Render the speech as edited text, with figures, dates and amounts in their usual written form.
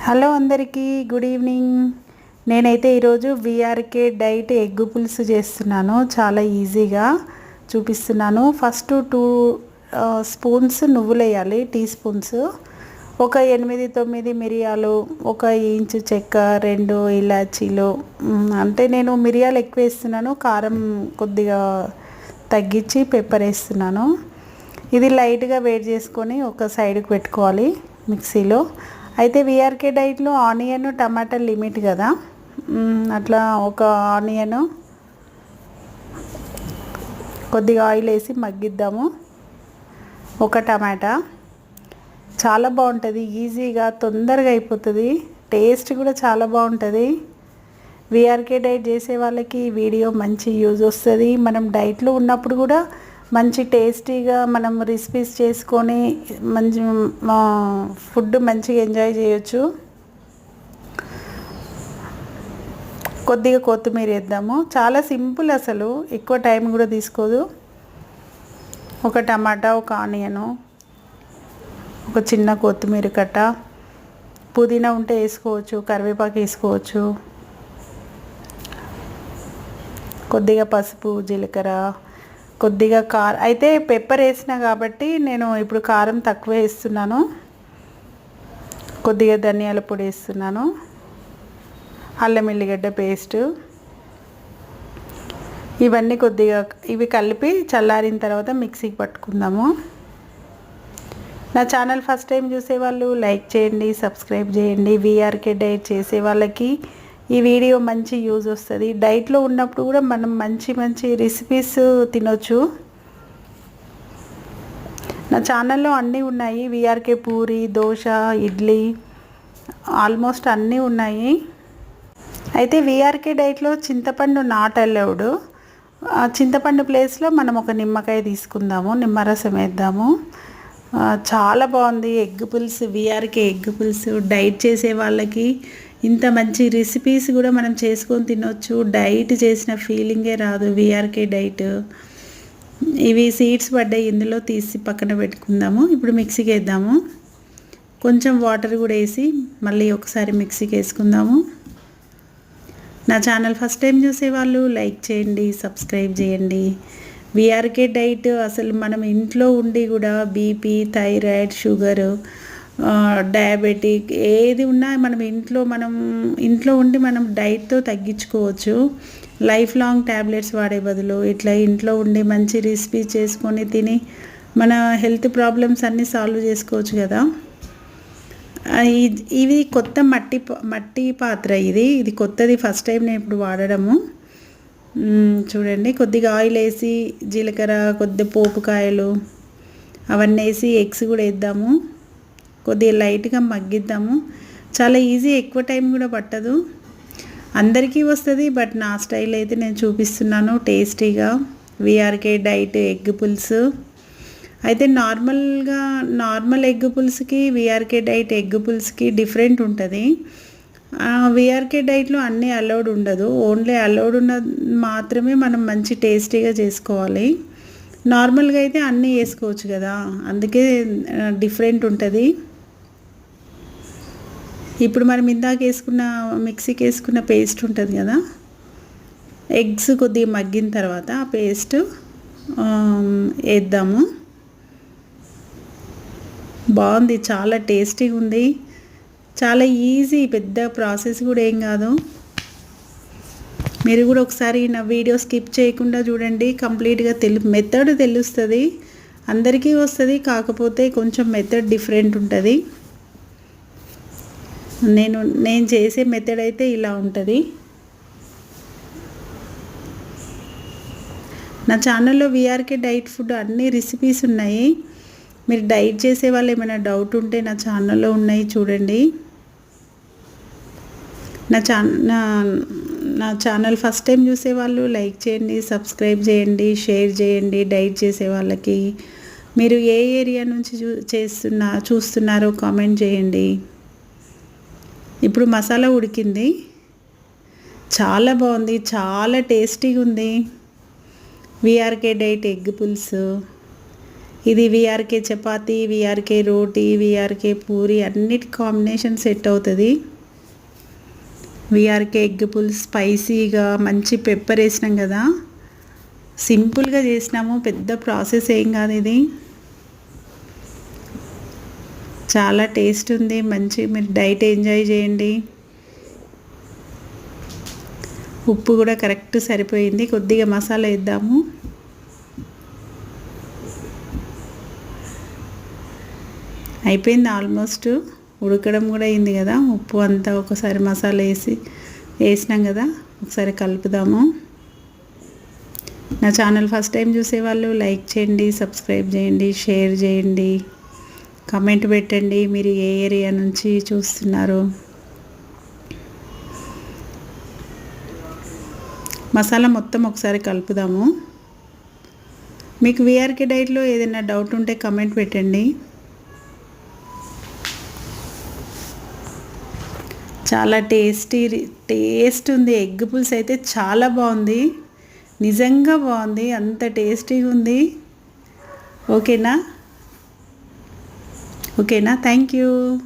Hello అందరికీ good evening. నేనైతే ఈరోజు విఆర్కే డైట్ ఎగ్ పులుసు చేస్తున్నాను. చాలా ఈజీగా చూపిస్తున్నాను. ఫస్ట్ 2 స్పూన్స్ నువ్వులు వేయాలి, టీ స్పూన్స్. ఒక 8-9 మిరియాలు, 1 ఇంచు చెక్క, 2 ఇలాచీలు. అంటే నేను మిరియాలు ఎక్కువ వేస్తున్నాను, కారం కొద్దిగా తగ్గించి పెప్పర్ వేస్తున్నాను. ఇది లైట్గా వేడి చేసుకొని ఒక సైడ్కి పెట్టుకోవాలి మిక్సీలో. అయితే విఆర్కే డైట్లో ఆనియన్ టమాటా లిమిట్ కదా, అట్లా ఒక ఆనియన్ కొద్దిగా ఆయిల్ వేసి మగ్గిద్దాము. ఒక టమాటా. చాలా బాగుంటుంది, ఈజీగా తొందరగా అయిపోతుంది, టేస్ట్ కూడా చాలా బాగుంటుంది. విఆర్కే డైట్ చేసే వాళ్ళకి ఈ వీడియో మంచి యూజ్ వస్తుంది. మనం డైట్లో ఉన్నప్పుడు కూడా మంచి టేస్టీగా మనం రెసిపీస్ చేసుకొని మంచి ఫుడ్ మంచిగా ఎంజాయ్ చేయొచ్చు. కొద్దిగా కొత్తిమీర వేద్దాము. చాలా సింపుల్, అసలు ఎక్కువ టైం కూడా తీసుకోదు. ఒక టమాటా, ఒక ఆనియను, ఒక చిన్న కొత్తిమీర కట్ట, పుదీనా ఉంటే వేసుకోవచ్చు, కరివేపాకు వేసుకోవచ్చు, కొద్దిగా పసుపు, జీలకర్ర, కొద్దిగా కారం. అయితే పెప్పర్ వేసిన కాబట్టి నేను ఇప్పుడు కారం తక్కువ వేస్తున్నాను. కొద్దిగా ధనియాల పొడి వేస్తున్నాను, అల్లం ఎల్లిగడ్డ పేస్ట్. ఇవన్నీ కొద్దిగా ఇవి కలిపి చల్లారిన తర్వాత మిక్సీకి పట్టుకుందాము. నా ఛానల్ ఫస్ట్ టైం చూసేవాళ్ళు లైక్ చేయండి, సబ్స్క్రైబ్ చేయండి. విఆర్కే డైట్ చేసే వాళ్ళకి ఈ వీడియో మంచి యూజ్ వస్తుంది. డైట్లో ఉన్నప్పుడు కూడా మనం మంచి మంచి రెసిపీస్ తినొచ్చు. నా ఛానల్లో అన్నీ ఉన్నాయి. విఆర్కే పూరి, దోశ, ఇడ్లీ, ఆల్మోస్ట్ అన్నీ ఉన్నాయి. అయితే విఆర్కే డైట్లో చింతపండు నాట్ అలౌడ్. చింతపండు ప్లేస్లో మనం ఒక నిమ్మకాయ తీసుకుందాము, నిమ్మరసం వేద్దాము. చాలా బాగుంది ఎగ్ పులుసు, విఆర్కే ఎగ్ పులుసు. డైట్ చేసే వాళ్ళకి ఇంత మంచి రెసిపీస్ కూడా మనం చేసుకొని తినొచ్చు. డైట్ చేసిన ఫీలింగే రాదు విఆర్కే డైట్. ఇవి సీడ్స్ పడ్డాయి, ఇందులో తీసి పక్కన పెట్టుకుందాము. ఇప్పుడు మిక్సీకి వేద్దాము. కొంచెం వాటర్ కూడా వేసి మళ్ళీ ఒకసారి మిక్సీకి వేసుకుందాము. నా ఛానల్ ఫస్ట్ టైం చూసేవాళ్ళు లైక్ చేయండి, సబ్స్క్రైబ్ చేయండి. విఆర్కే డైట్ అసలు మనం ఇంట్లో ఉండి కూడా బీపీ, థైరాయిడ్, షుగరు, డయాబెటిక్ ఏది ఉన్నా మనం ఇంట్లో ఉండి మనం డైట్తో తగ్గించుకోవచ్చు. లైఫ్ లాంగ్ ట్యాబ్లెట్స్ వాడే బదులు ఇట్లా ఇంట్లో ఉండి మంచి రెసిపీ చేసుకొని తిని మన హెల్త్ ప్రాబ్లమ్స్ అన్నీ సాల్వ్ చేసుకోవచ్చు కదా. ఇది కొత్త మట్టి పాత్ర. ఇది కొత్తది, ఫస్ట్ టైం నేను ఇప్పుడు వాడడము. చూడండి, కొద్దిగా ఆయిల్ వేసి జీలకర్ర, కొద్దిగా పోపుకాయలు అవన్నీ వేసి ఎగ్స్ కూడా వేద్దాము. కొద్దిగా లైట్గా మగ్గిద్దాము. చాలా ఈజీ, ఎక్కువ టైం కూడా పట్టదు, అందరికీ వస్తుంది. బట్ నా స్టైల్ అయితే నేను చూపిస్తున్నాను టేస్టీగా. విఆర్కే డైట్ ఎగ్ పులుసు. అయితే నార్మల్ ఎగ్ పులుసుకి విఆర్కే డైట్ ఎగ్ పులుసుకి డిఫరెంట్ ఉంటుంది. విఆర్కే డైట్లో అన్నీ అలౌడ్ ఉండదు, ఓన్లీ అలౌడ్ ఉన్న మాత్రమే మనం మంచి టేస్టీగా చేసుకోవాలి. నార్మల్గా అయితే అన్నీ వేసుకోవచ్చు కదా, అందుకే డిఫరెంట్ ఉంటుంది. ఇప్పుడు మనం ఇందాక మిక్సీకి వేసుకున్న పేస్ట్ ఉంటుంది కదా, ఎగ్స్ కొద్దిగా మగ్గిన తర్వాత ఆ పేస్ట్ వేద్దాము. బాగుంది, చాలా టేస్టీగా ఉంది, చాలా ఈజీ, పెద్ద ప్రాసెస్ కూడా ఏం కాదు. మీరు కూడా ఒకసారి నా వీడియో స్కిప్ చేయకుండా చూడండి, కంప్లీట్గా మెథడ్ తెలుస్తుంది. అందరికీ వస్తుంది, కాకపోతే కొంచెం మెథడ్ డిఫరెంట్ ఉంటుంది. నేను చేసే మెథడ్ అయితే ఇలా ఉంటుంది. నా ఛానల్లో విఆర్కే డైట్ ఫుడ్ అన్ని రెసిపీస్ ఉన్నాయి. మీరు డైట్ చేసే వాళ్ళు ఏమైనా డౌట్ ఉంటే నా ఛానల్లో ఉన్నాయి, చూడండి. నా ఛానల్ ఫస్ట్ టైం చూసేవాళ్ళు లైక్ చేయండి, సబ్స్క్రైబ్ చేయండి, షేర్ చేయండి. డైట్ చేసే వాళ్ళకి మీరు ఏ ఏరియా నుంచి చూస్తున్నారో కామెంట్ చేయండి. ఇప్పుడు మసాలా ఉడికింది, చాలా బాగుంది, చాలా టేస్టీగా ఉంది విఆర్కే డైట్ ఎగ్ పులుసు. ఇది వీఆర్కే చపాతీ, వీఆర్కే రోటీ, వీఆర్కే పూరి అన్నిటి కాంబినేషన్ సెట్ అవుతుంది. వీఆర్కే ఎగ్ పులుసు స్పైసీగా మంచి పెప్పర్ వేసినాం కదా, సింపుల్గా చేసినాము, పెద్ద ప్రాసెస్ ఏం కాదు ఇది. చాలా టేస్ట్ ఉంది, మంచి మీరు డైట్ ఎంజాయ్ చేయండి. ఉప్పు కూడా కరెక్ట్ సరిపోయింది. కొద్దిగా మసాలా వేద్దాము. అయిపోయింది, ఆల్మోస్ట్ ఉడకడం కూడా అయింది కదా. ఉప్పు అంతా ఒకసారి మసాలా వేసినాం కదా, ఒకసారి కలుపుదాము. నా ఛానల్ ఫస్ట్ టైం చూసేవాళ్ళు లైక్ చేయండి, సబ్స్క్రైబ్ చేయండి, షేర్ చేయండి, కామెంట్ పెట్టండి మీరు ఏ ఏరియా నుంచి చూస్తున్నారు. మసాలా మొత్తం ఒకసారి కలుపుదాము. మీకు వీఆర్కే డైట్లో ఏదైనా డౌట్ ఉంటే కామెంట్ పెట్టండి. చాలా టేస్ట్ ఉంది. ఎగ్ పులుసు అయితే చాలా బాగుంది, నిజంగా బాగుంది, అంత టేస్టీగా ఉంది. ఓకేనా థ్యాంక్ యూ.